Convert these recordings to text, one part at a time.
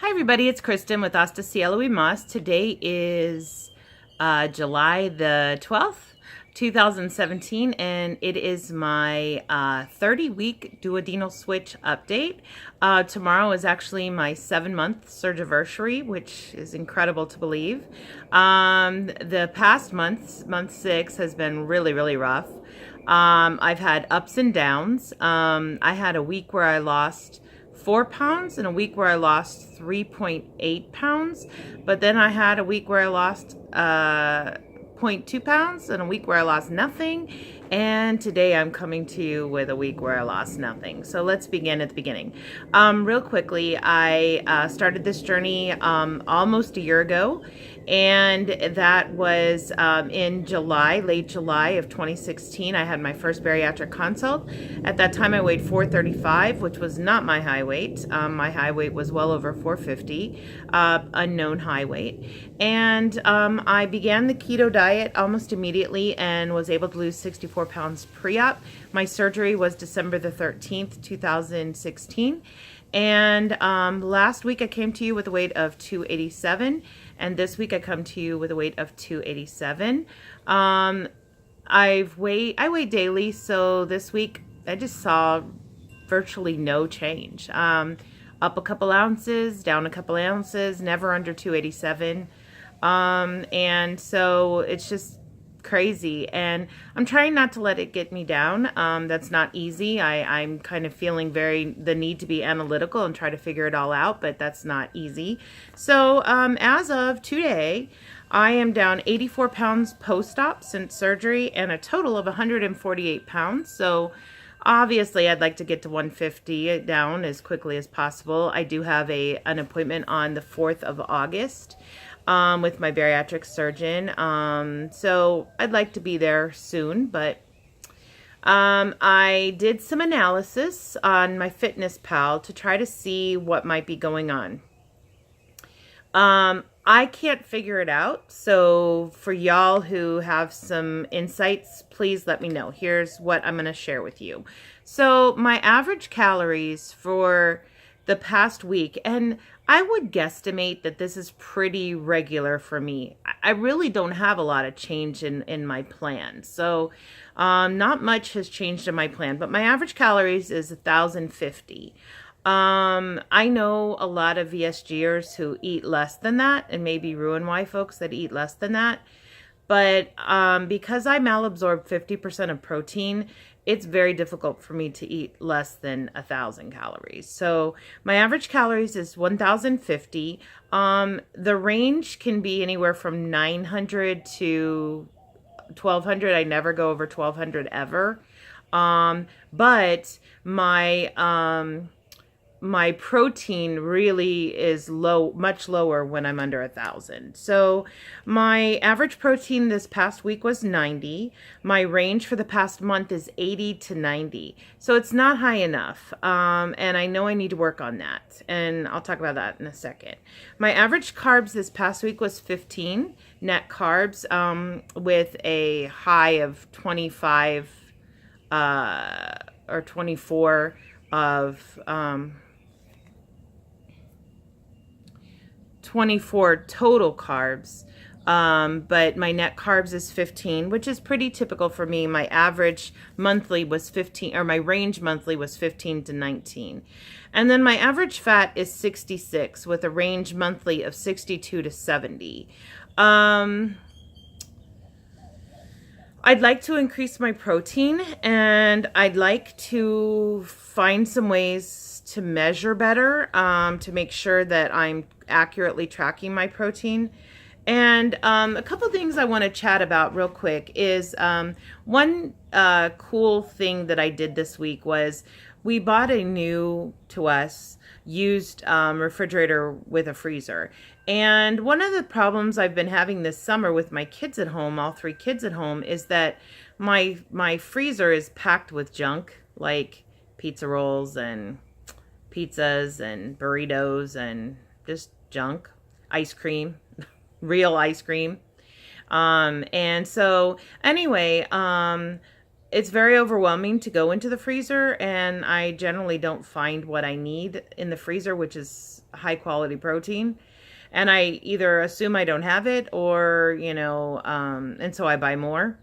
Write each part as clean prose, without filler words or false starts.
Hi everybody, it's Kristen with Asta Cielo y Mas. Today is July the 12th, 2017, and it is my 30-week duodenal switch update. Tomorrow is actually my 7-month Surgiversary, which is incredible to believe. The past month 6, has been really rough. I've had ups and downs. I had a week where I lost 4 pounds and a week where I lost 3.8 pounds, but then I had a week where I lost 0.2 pounds and a week where I lost nothing, and today I'm coming to you with a week where I lost nothing. So let's begin at the beginning. Real quickly, I started this journey almost a year ago, and that was in July, late July of 2016. I had my first bariatric consult. At that time, I weighed 435, which was not my high weight. My high weight was well over 450, unknown high weight. And I began the keto diet almost immediately and was able to lose 64 pounds pre-op. My surgery was December the 13th, 2016. And last week I came to you with a weight of 287, and this week I come to you with a weight of 287. I weigh daily, so this week I just saw virtually no change. Up a couple ounces, down a couple ounces, never under 287. And so it's just crazy, and I'm trying not to let it get me down. That's not easy. I'm kind of feeling the need to be analytical and try to figure it all out, but that's not easy. So as of today, I am down 84 pounds post-op since surgery and a total of 148 pounds. So obviously I'd like to get to 150 down as quickly as possible. I do have an appointment on the 4th of August. With my bariatric surgeon. So I'd like to be there soon, but I did some analysis on my Fitness Pal to try to see what might be going on. I can't figure it out, so for y'all who have some insights, please let me know. Here's what I'm going to share with you. So my average calories for the past week, and I would guesstimate that this is pretty regular for me. I really don't have a lot of change in my plan. So not much has changed in my plan, but my average calories is 1,050. I know a lot of VSGers who eat less than that, and maybe Roux-en-Y folks that eat less than that. But because I malabsorb 50% of protein, it's very difficult for me to eat less than 1,000 calories. So my average calories is 1,050. The range can be anywhere from 900 to 1,200. I never go over 1,200 ever. But my protein really is much lower when I'm under 1,000. So my average protein this past week was 90. My range for the past month is 80 to 90. So it's not high enough. And I know I need to work on that. And I'll talk about that in a second. My average carbs this past week was 15 net carbs, with a high of 25 or 24 of 24 total carbs, but my net carbs is 15, which is pretty typical for me. My average monthly was 15, or my range monthly was 15 to 19. And then my average fat is 66 with a range monthly of 62 to 70. I'd like to increase my protein, and I'd like to find some ways to measure better, to make sure that I'm accurately tracking my protein. And a couple things I want to chat about real quick is one cool thing that I did this week was we bought a new, to us, used refrigerator with a freezer. And one of the problems I've been having this summer with my kids at home, all 3 kids at home, is that my freezer is packed with junk, like pizza rolls and pizzas and burritos and just junk, ice cream, real ice cream. And so anyway, it's very overwhelming to go into the freezer, and I generally don't find what I need in the freezer, which is high quality protein. And I either assume I don't have it, or, and so I buy more.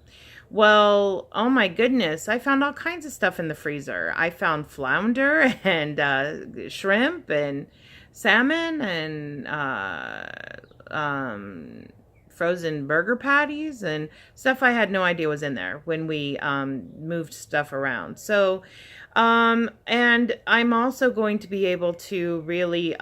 Well, oh my goodness, I found all kinds of stuff in the freezer. I found flounder and shrimp and salmon and frozen burger patties and stuff I had no idea was in there when we moved stuff around. So, and I'm also going to be able to really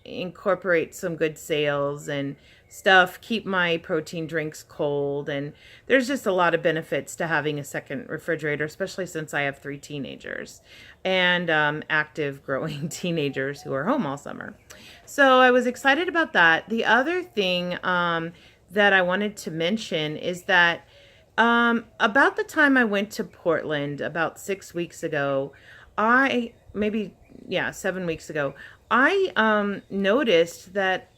incorporate some good sales and stuff, keep my protein drinks cold, and there's just a lot of benefits to having a second refrigerator, especially since I have 3 teenagers and active growing teenagers who are home all summer. So I was excited about that. The other thing that I wanted to mention is that about the time I went to Portland about 6 weeks ago, 7 weeks ago, I noticed that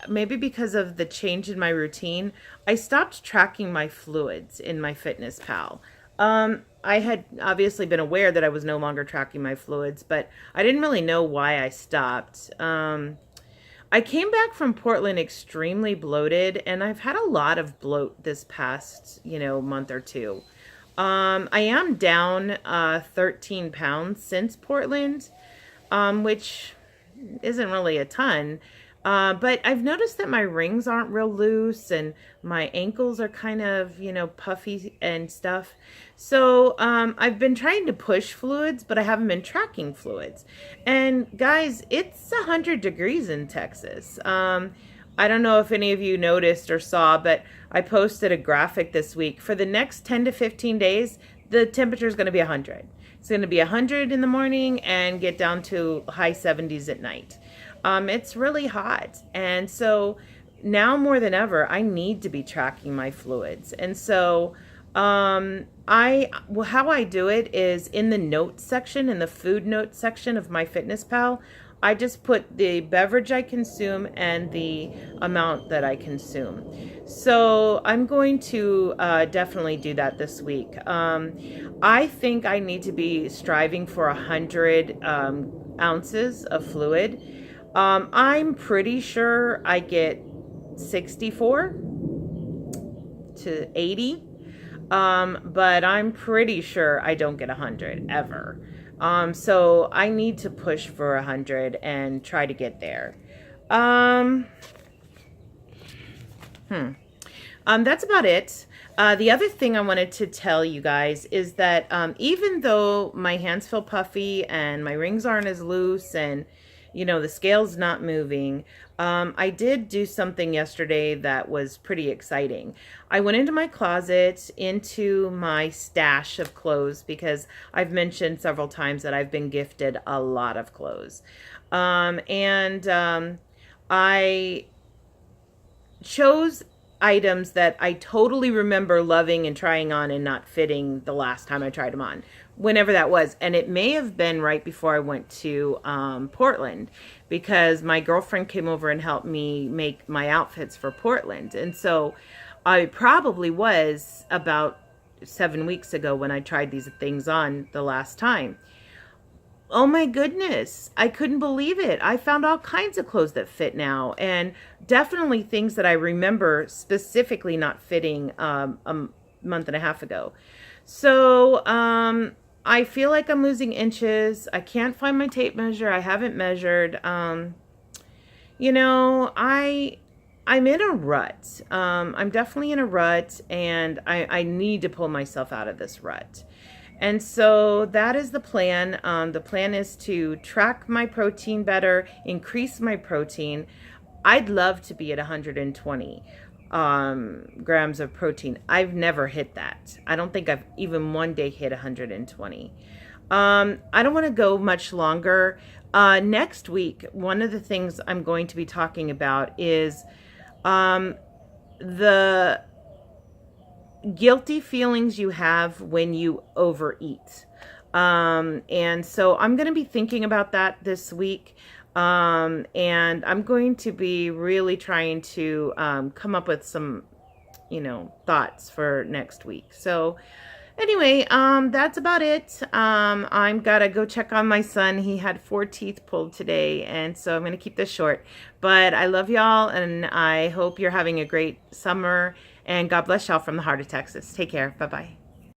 maybe because of the change in my routine, I stopped tracking my fluids in my Fitness Pal. I had obviously been aware that I was no longer tracking my fluids, but I didn't really know why I stopped. I came back from Portland extremely bloated, and I've had a lot of bloat this past, month or two. I am down 13 pounds since Portland, which isn't really a ton. But I've noticed that my rings aren't real loose and my ankles are kind of, puffy and stuff. So I've been trying to push fluids, but I haven't been tracking fluids. And guys, it's 100 degrees in Texas. I don't know if any of you noticed or saw, but I posted a graphic this week. For the next 10 to 15 days, the temperature is going to be 100. It's going to be 100 in the morning and get down to high 70s at night. It's really hot. And so now more than ever, I need to be tracking my fluids. And so how I do it is in the notes section, in the food notes section of my Fitness Pal, I just put the beverage I consume and the amount that I consume. So I'm going to definitely do that this week. I think I need to be striving for 100 ounces of fluid. I'm pretty sure I get 64 to 80, but I'm pretty sure I don't get 100 ever. So I need to push for 100 and try to get there. That's about it. The other thing I wanted to tell you guys is that even though my hands feel puffy and my rings aren't as loose and the scale's not moving, I did do something yesterday that was pretty exciting. I went into my closet, into my stash of clothes, because I've mentioned several times that I've been gifted a lot of clothes. I chose items that I totally remember loving and trying on and not fitting the last time I tried them on, whenever that was. And it may have been right before I went to Portland, because my girlfriend came over and helped me make my outfits for Portland. And so I probably was about 7 weeks ago when I tried these things on the last time. Oh my goodness, I couldn't believe it. I found all kinds of clothes that fit now, and definitely things that I remember specifically not fitting a month and a half ago. So I feel like I'm losing inches. I can't find my tape measure. I haven't measured. I'm in a rut. I'm definitely in a rut, and I need to pull myself out of this rut. And so that is the plan. The plan is to track my protein better, increase my protein. I'd love to be at 120 grams of protein. I've never hit that. I don't think I've even one day hit 120. I don't want to go much longer. Next week, one of the things I'm going to be talking about is the guilty feelings you have when you overeat. And so I'm going to be thinking about that this week. And I'm going to be really trying to come up with some, thoughts for next week. So Anyway, that's about it. I'm gotta go check on my son. He had 4 teeth pulled today, and so I'm gonna keep this short. But I love y'all, and I hope you're having a great summer. And God bless y'all from the heart of Texas. Take care. Bye bye.